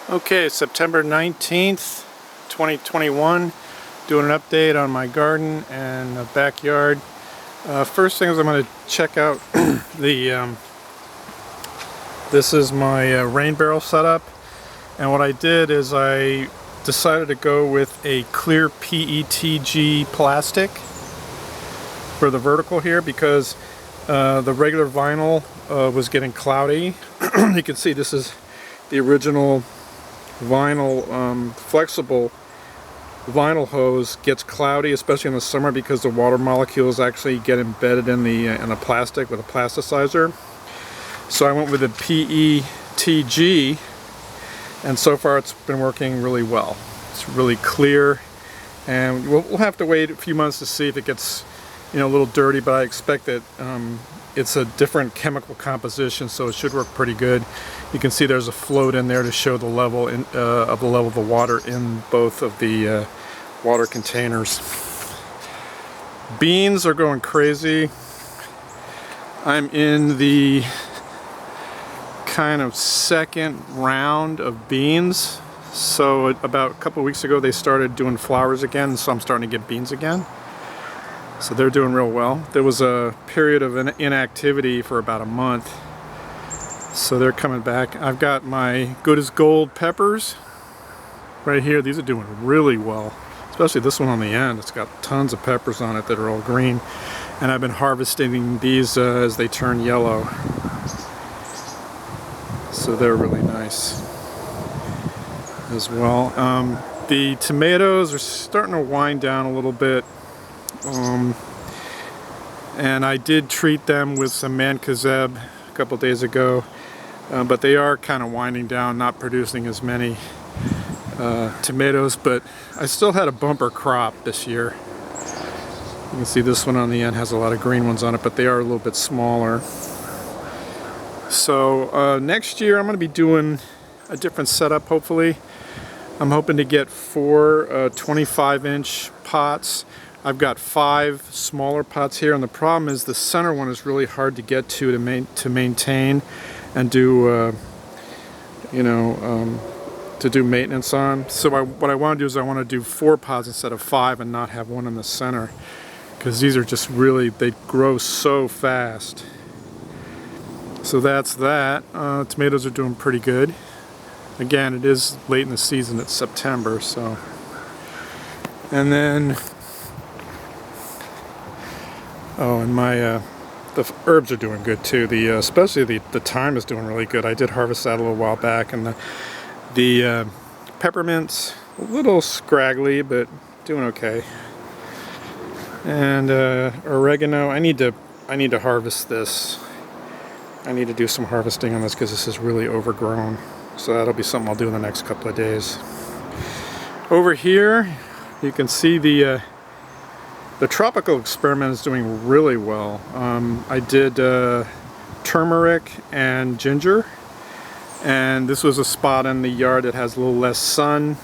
Okay, September 19th, 2021, doing an update on my garden and backyard. First thing is I'm going to check out this is my rain barrel setup, and what I did is I decided to go with a clear PETG plastic for the vertical here because the regular vinyl was getting cloudy. You can see this is the original vinyl, flexible vinyl hose gets cloudy, especially in the summer, because the water molecules actually get embedded in the plastic with a plasticizer. So I went with a PETG, and so far it's been working really well. It's really clear, and we'll have to wait a few months to see if it gets, a little dirty. But I expect that it's a different chemical composition, so it should work pretty good. You can see there's a float in there to show the level of the water in both of the water containers. Beans are going crazy. I'm in the kind of second round of beans. So about a couple of weeks ago they started doing flowers again, so I'm starting to get beans again. So they're doing real well. There was a period of inactivity for about a month, so they're coming back. I've got my good as gold peppers right here. These are doing really well, especially this one on the end. It's got tons of peppers on it that are all green, and I've been harvesting these as they turn yellow. So they're really nice as well. The tomatoes are starting to wind down a little bit. And I did treat them with some mancozeb a couple days ago, but they are kind of winding down, not producing as many tomatoes, but I still had a bumper crop this year. You can see this one on the end has a lot of green ones on it, but they are a little bit smaller. So next year I'm going to be doing a different setup, hopefully. I'm hoping to get 4 25-inch pots. I've got 5 smaller pots here, and the problem is the center one is really hard to get to maintain and do to do maintenance on. So what I want to do is I want to do 4 pots instead of 5 and not have one in the center, because these are just really, they grow so fast. So that's that. Tomatoes are doing pretty good. Again, it is late in the season, it's September, so. And then and my the herbs are doing good too. Especially the thyme is doing really good. I did harvest that a little while back, and the peppermint's a little scraggly, but doing okay. And oregano, I need to harvest this. I need to do some harvesting on this because this is really overgrown. So that'll be something I'll do in the next couple of days. Over here, you can see the tropical experiment is doing really well. I did turmeric and ginger, and this was a spot in the yard that has a little less sun,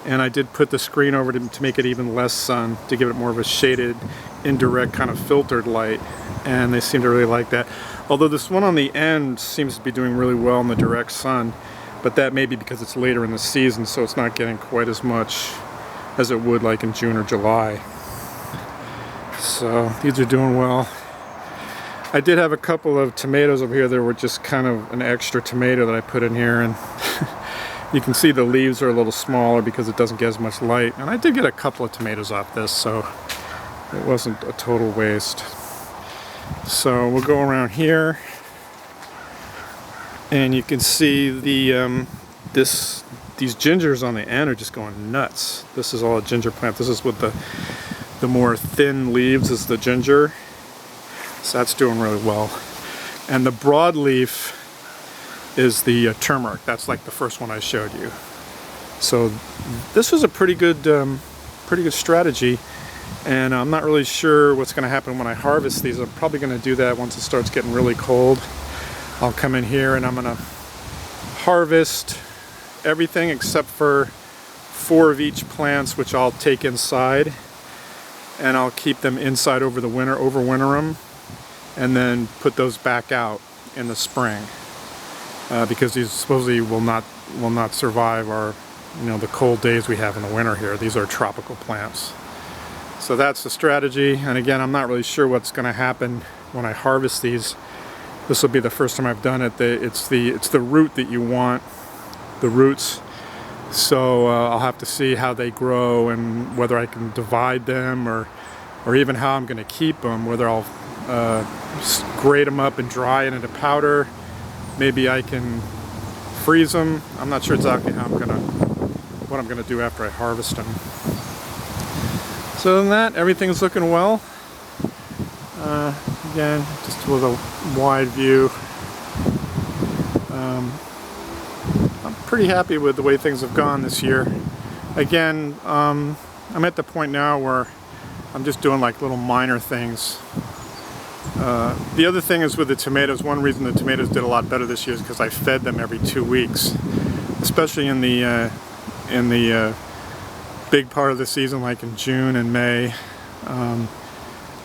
and I did put the screen over to make it even less sun, to give it more of a shaded, indirect kind of filtered light, and they seem to really like that. Although this one on the end seems to be doing really well in the direct sun, but that may be because it's later in the season, so it's not getting quite as much as it would like in June or July. So these are doing well. I did have a couple of tomatoes over here that were just kind of an extra tomato that I put in here, and you can see the leaves are a little smaller because it doesn't get as much light. And I did get a couple of tomatoes off this, so it wasn't a total waste. So we'll go around here, and you can see these gingers on the end are just going nuts. This is all a ginger plant. This is with the more thin leaves is the ginger, so that's doing really well. And the broadleaf is the turmeric. That's like the first one I showed you. So this was a pretty good strategy, and I'm not really sure what's going to happen when I harvest these. I'm probably going to do that once it starts getting really cold. I'll come in here and I'm going to harvest everything except for 4 of each plants, which I'll take inside, and I'll keep them inside over the winter, overwinter them, and then put those back out in the spring. because these supposedly will not survive our, the cold days we have in the winter here. These are tropical plants. So that's the strategy. And again, I'm not really sure what's going to happen when I harvest these. This will be the first time I've done it. It's the root that you want, the roots. So I'll have to see how they grow and whether I can divide them or even how I'm going to keep them, whether I'll grate them up and dry it into powder. Maybe I can freeze them. I'm not sure exactly what I'm going to do after I harvest them. So other than that, everything's looking well. Again, just with a wide view. I'm pretty happy with the way things have gone this year. Again, I'm at the point now where I'm just doing like little minor things. The other thing is with the tomatoes, one reason the tomatoes did a lot better this year is because I fed them every 2 weeks, especially in the big part of the season, like in June and May.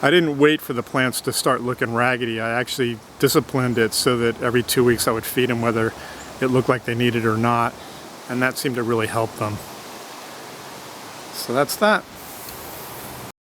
I didn't wait for the plants to start looking raggedy. I actually disciplined it so that every 2 weeks I would feed them whether it looked like they needed it or not, and that seemed to really help them. So that's that.